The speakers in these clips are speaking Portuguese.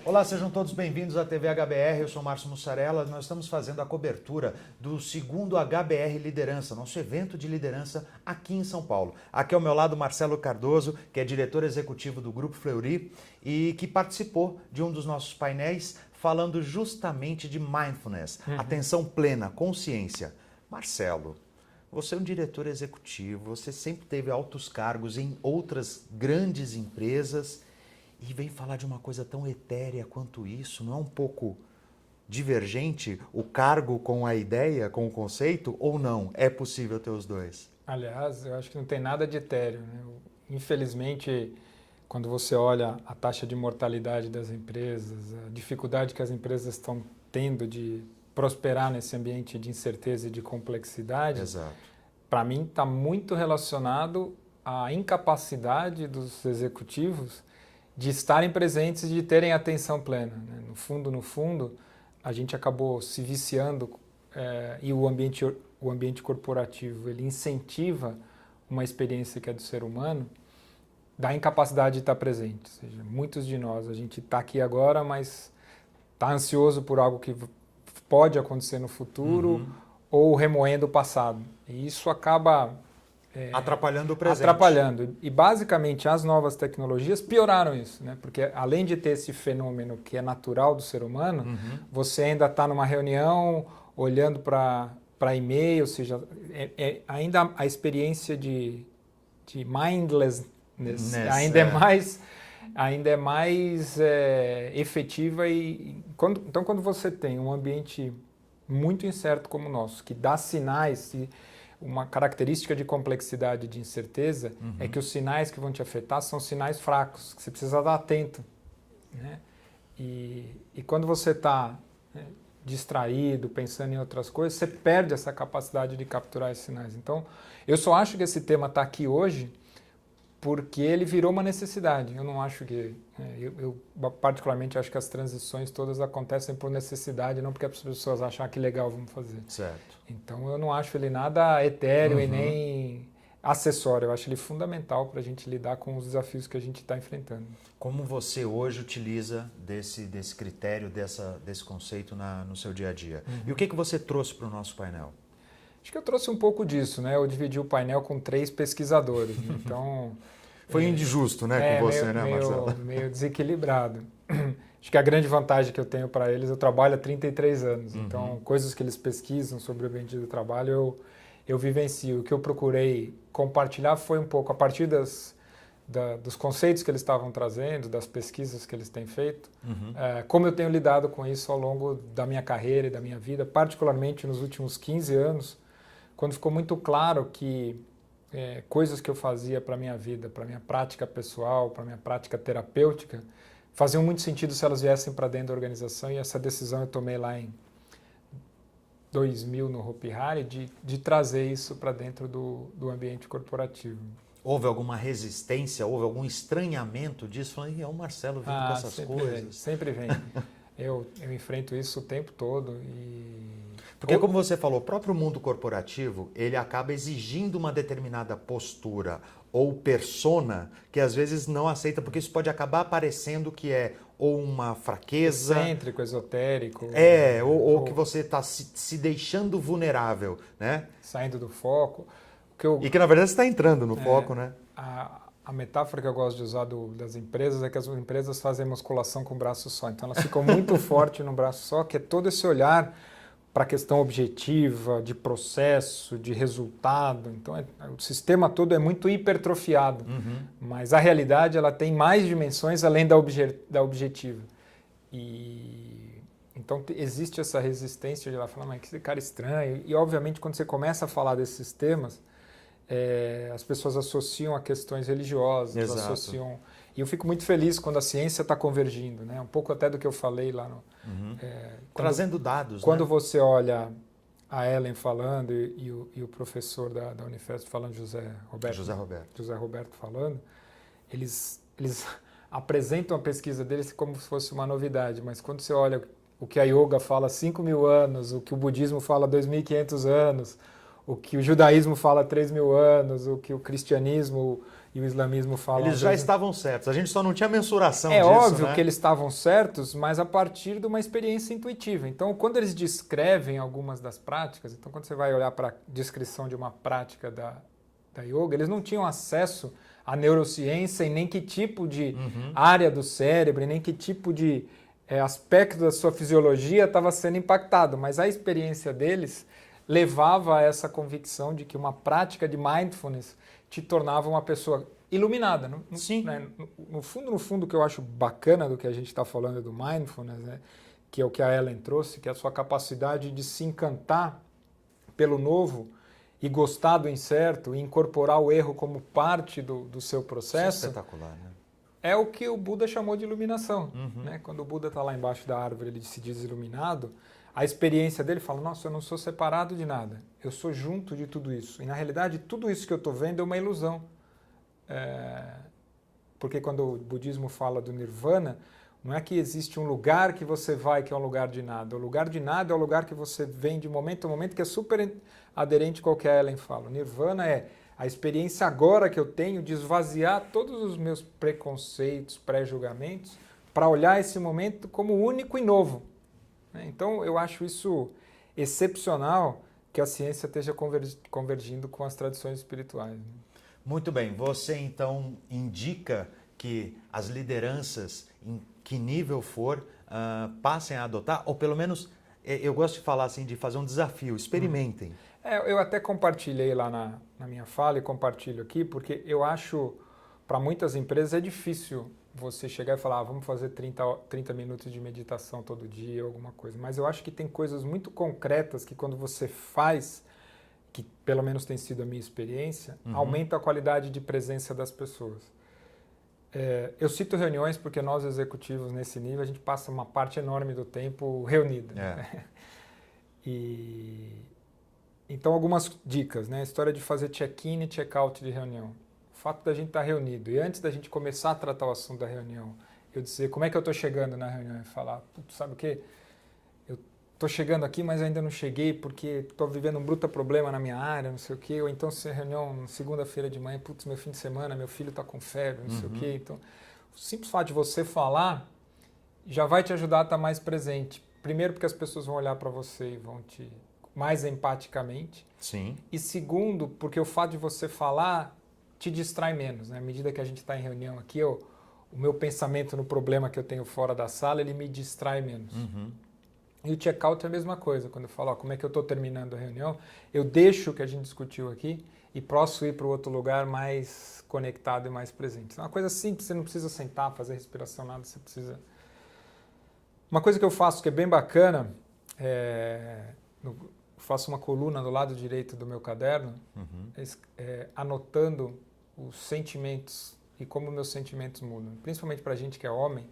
Olá, sejam todos bem-vindos à TV HBR, eu sou Márcio Mussarella. Nós estamos fazendo a cobertura do segundo HBR Liderança, nosso evento de liderança aqui em São Paulo. Aqui ao meu lado Marcelo Cardoso, que é diretor executivo do Grupo Fleury e que participou de um dos nossos painéis falando justamente de mindfulness, atenção plena, consciência. Marcelo, você é um diretor executivo, você sempre teve altos cargos em outras grandes empresas e vem falar de uma coisa tão etérea quanto isso. Não é um pouco divergente o cargo com a ideia, com o conceito, ou não? É possível ter os dois? Aliás, eu acho que não tem nada de etéreo, né? Infelizmente, quando você olha a taxa de mortalidade das empresas, a dificuldade que as empresas estão tendo de prosperar nesse ambiente de incerteza e de complexidade, para mim está muito relacionado à incapacidade dos executivos de estarem presentes e de terem atenção plena, né? No fundo, a gente acabou se viciando e o ambiente corporativo ele incentiva uma experiência que é do ser humano da incapacidade de estar presente. Ou seja, muitos de nós, a gente está aqui agora, mas está ansioso por algo que pode acontecer no futuro ou remoendo o passado. E isso acaba atrapalhando o presente. Atrapalhando. E basicamente as novas tecnologias pioraram isso, né? Porque além de ter esse fenômeno que é natural do ser humano, você ainda está numa reunião olhando para e-mail, ou seja, ainda a experiência de mindlessness ainda é mais efetiva. Então, quando você tem um ambiente muito incerto como o nosso, que dá sinais, uma característica de complexidade e de incerteza é que os sinais que vão te afetar são sinais fracos, que você precisa estar atento, né? E quando você está distraído, pensando em outras coisas, você perde essa capacidade de capturar esses sinais. Então, eu só acho que esse tema está aqui hoje porque ele virou uma necessidade. Eu não acho que... Eu particularmente acho que as transições todas acontecem por necessidade, não porque as pessoas acham que legal, vamos fazer. Certo. Então eu não acho ele nada etéreo e nem acessório. Eu acho ele fundamental para a gente lidar com os desafios que a gente está enfrentando. Como você hoje utiliza desse critério, desse conceito no seu dia a dia? E o que você trouxe para o nosso painel? Acho que eu trouxe um pouco disso, né? Eu dividi o painel com 3 pesquisadores, né? Então... Foi injusto, né, com você, né, Marcelo? Meio desequilibrado. Acho que a grande vantagem que eu tenho para eles, eu trabalho há 33 anos, então coisas que eles pesquisam sobre o ambiente do trabalho eu vivencio. O que eu procurei compartilhar foi um pouco, a partir dos conceitos que eles estavam trazendo, das pesquisas que eles têm feito, como eu tenho lidado com isso ao longo da minha carreira e da minha vida, particularmente nos últimos 15 anos, quando ficou muito claro que coisas que eu fazia para a minha vida, para a minha prática pessoal, para a minha prática terapêutica, faziam muito sentido se elas viessem para dentro da organização, e essa decisão eu tomei lá em 2000 no Hopi Hari de trazer isso para dentro do ambiente corporativo. Houve alguma resistência, houve algum estranhamento disso? Falando, o Marcelo vindo com essas coisas. Sempre vem. Eu enfrento isso o tempo todo Porque, como você falou, o próprio mundo corporativo, ele acaba exigindo uma determinada postura ou persona que às vezes não aceita, porque isso pode acabar parecendo que é ou uma fraqueza... Excêntrico, esotérico. Ou que você está se deixando vulnerável, né? Saindo do foco. E que, na verdade, você está entrando no foco, né? A metáfora que eu gosto de usar das empresas é que as empresas fazem musculação com o braço só. Então, elas ficam muito fortes no braço só, que é todo esse olhar para a questão objetiva, de processo, de resultado. Então, o sistema todo é muito hipertrofiado. Mas a realidade ela tem mais dimensões além da objetiva. Então, existe essa resistência de lá falar, mas que esse cara estranho. E, obviamente, quando você começa a falar desses temas, as pessoas associam a questões religiosas, associam... E eu fico muito feliz quando a ciência está convergindo, né? Um pouco até do que eu falei lá no... Trazendo dados, quando você olha a Ellen falando e o professor da Unifesp falando, José Roberto falando, eles apresentam a pesquisa deles como se fosse uma novidade, mas quando você olha o que a yoga fala há 5.000 anos, o que o budismo fala há 2.500 anos, o que o judaísmo fala há 3.000 anos, o que o cristianismo e o islamismo fala... Eles já estavam certos, a gente só não tinha mensuração disso. É óbvio, né? que eles estavam certos, mas a partir de uma experiência intuitiva. Então, quando eles descrevem algumas das práticas, então quando você vai olhar para a descrição de uma prática da yoga, eles não tinham acesso à neurociência e nem que tipo de área do cérebro, e nem que tipo de aspecto da sua fisiologia estava sendo impactado, mas a experiência deles levava a essa convicção de que uma prática de mindfulness te tornava uma pessoa iluminada. Sim. Né? No fundo, o que eu acho bacana do que a gente está falando do mindfulness, né? Que é o que a Ellen trouxe, que é a sua capacidade de se encantar pelo novo e gostar do incerto e incorporar o erro como parte do seu processo. Isso é espetacular, né? É o que o Buda chamou de iluminação. Né? Quando o Buda está lá embaixo da árvore, ele se diz iluminado, a experiência dele fala, nossa, eu não sou separado de nada, eu sou junto de tudo isso. E na realidade, tudo isso que eu estou vendo é uma ilusão. Porque quando o budismo fala do nirvana, não é que existe um lugar que você vai que é um lugar de nada. O lugar de nada é o lugar que você vem de momento a momento, que é super aderente com o que a Ellen fala. O nirvana é a experiência agora que eu tenho de esvaziar todos os meus preconceitos, pré-julgamentos, para olhar esse momento como único e novo. Então, eu acho isso excepcional que a ciência esteja convergindo com as tradições espirituais. Muito bem. Você, então, indica que as lideranças, em que nível for, passem a adotar, ou pelo menos, eu gosto de falar assim, de fazer um desafio, experimentem. Eu até compartilhei lá na minha fala e compartilho aqui, porque eu acho, para muitas empresas, é difícil você chegar e falar, vamos fazer 30 minutos de meditação todo dia, alguma coisa. Mas eu acho que tem coisas muito concretas que quando você faz, que pelo menos tem sido a minha experiência, aumenta a qualidade de presença das pessoas. Eu cito reuniões porque nós executivos nesse nível, a gente passa uma parte enorme do tempo reunido. Então, algumas dicas, né? A história de fazer check-in e check-out de reunião. O fato da gente estar reunido e antes da gente começar a tratar o assunto da reunião, eu dizer como é que eu estou chegando na reunião e falar, sabe o quê? Eu estou chegando aqui, mas ainda não cheguei porque estou vivendo um bruto problema na minha área, não sei o quê. Ou então, se a reunião segunda-feira de manhã, meu fim de semana, meu filho está com febre, não sei o quê. Então, o simples fato de você falar já vai te ajudar a estar mais presente. Primeiro, porque as pessoas vão olhar para você e vão te... mais empaticamente. Sim. E segundo, porque o fato de você falar te distrai menos. Né? À medida que a gente está em reunião aqui, o meu pensamento no problema que eu tenho fora da sala, ele me distrai menos. E o check-out é a mesma coisa. Quando eu falo, como é que eu estou terminando a reunião, eu deixo o que a gente discutiu aqui e posso ir para o outro lugar mais conectado e mais presente. É uma coisa simples, você não precisa sentar, fazer respiração, nada, você precisa... Uma coisa que eu faço que é bem bacana, faço uma coluna do lado direito do meu caderno, anotando os sentimentos e como meus sentimentos mudam. Principalmente para a gente que é homem,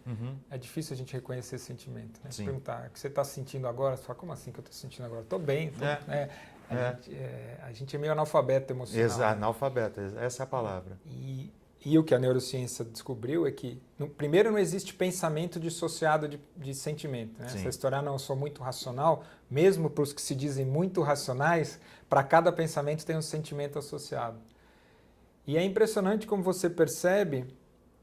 é difícil a gente reconhecer esse sentimento. Né? Se perguntar o que você está sentindo agora, você fala, como assim que eu estou sentindo agora? Estou bem. A gente é meio analfabeto emocional. Exato, analfabeto, essa é a palavra. E o que a neurociência descobriu é que, primeiro, não existe pensamento dissociado de sentimento. Né? Essa história, não, eu sou muito racional, mesmo para os que se dizem muito racionais, para cada pensamento tem um sentimento associado. E é impressionante como você percebe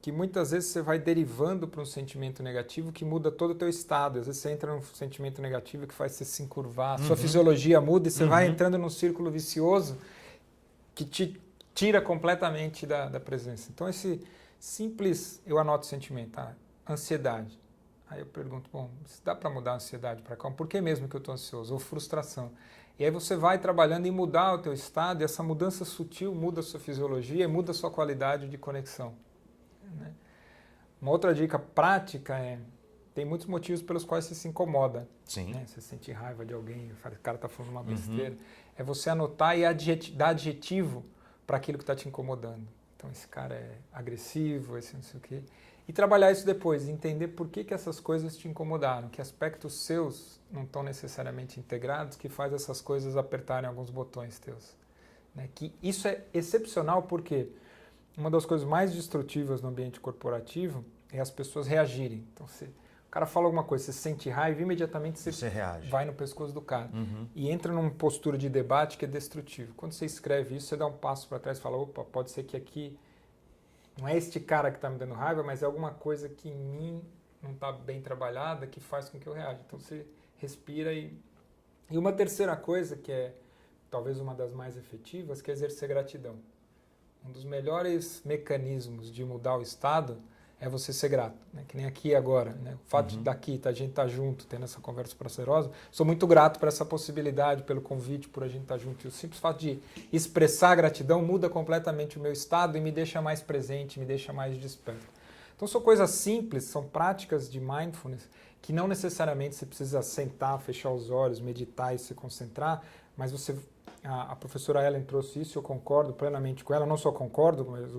que muitas vezes você vai derivando para um sentimento negativo que muda todo o teu estado. Às vezes você entra num sentimento negativo que faz você se encurvar, a sua fisiologia muda e você vai entrando num círculo vicioso que te tira completamente da presença. Então, esse simples, eu anoto o sentimento, ansiedade. Aí eu pergunto, bom, se dá para mudar a ansiedade para calma, por que mesmo que eu estou ansioso? Ou frustração. E aí você vai trabalhando em mudar o teu estado, e essa mudança sutil muda a sua fisiologia e muda a sua qualidade de conexão. Né? Uma outra dica prática tem muitos motivos pelos quais você se incomoda. Né? Você sente raiva de alguém, o cara está falando uma besteira. É você anotar e dar adjetivo para aquilo que está te incomodando. Então, esse cara é agressivo, esse não sei o quê. E trabalhar isso depois, entender por que essas coisas te incomodaram, que aspectos seus não estão necessariamente integrados, que faz essas coisas apertarem alguns botões teus. Né? Que isso é excepcional porque uma das coisas mais destrutivas no ambiente corporativo é as pessoas reagirem. Então, o cara fala alguma coisa, você sente raiva, imediatamente você reage. Vai no pescoço do cara. E entra numa postura de debate que é destrutivo. Quando você escreve isso, você dá um passo para trás e fala, opa, pode ser que aqui não é este cara que está me dando raiva, mas é alguma coisa que em mim não está bem trabalhada, que faz com que eu reaja. Então você respira e uma terceira coisa, que é talvez uma das mais efetivas, que é exercer gratidão. Um dos melhores mecanismos de mudar o estado é você ser grato, né? Que nem aqui agora, né? O fato de daqui a gente estar junto, tendo essa conversa prazerosa, sou muito grato por essa possibilidade, pelo convite, por a gente estar junto. E o simples fato de expressar gratidão muda completamente o meu estado e me deixa mais presente, me deixa mais desperto. Então são coisas simples, são práticas de mindfulness que não necessariamente você precisa sentar, fechar os olhos, meditar e se concentrar, mas a professora Ellen trouxe isso, eu concordo plenamente com ela, não só concordo, mas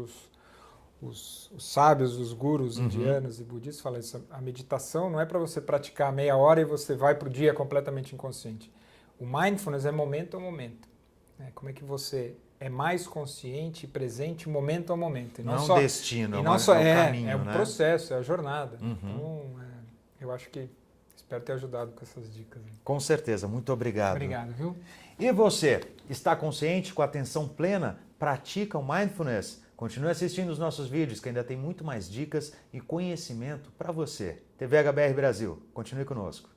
os sábios, os gurus indianos e budistas falam isso, a meditação não é para você praticar meia hora e você vai para o dia completamente inconsciente. O mindfulness é momento a momento. Né? Como é que você é mais consciente e presente momento a momento. E não só, um destino, e não só é um caminho, é um né? processo, é a jornada. Então, eu acho que espero ter ajudado com essas dicas. Com certeza, muito obrigado. Obrigado, viu? E você, está consciente, com atenção plena? Pratica o mindfulness? Continue assistindo os nossos vídeos, que ainda tem muito mais dicas e conhecimento para você. TV HBR Brasil, continue conosco.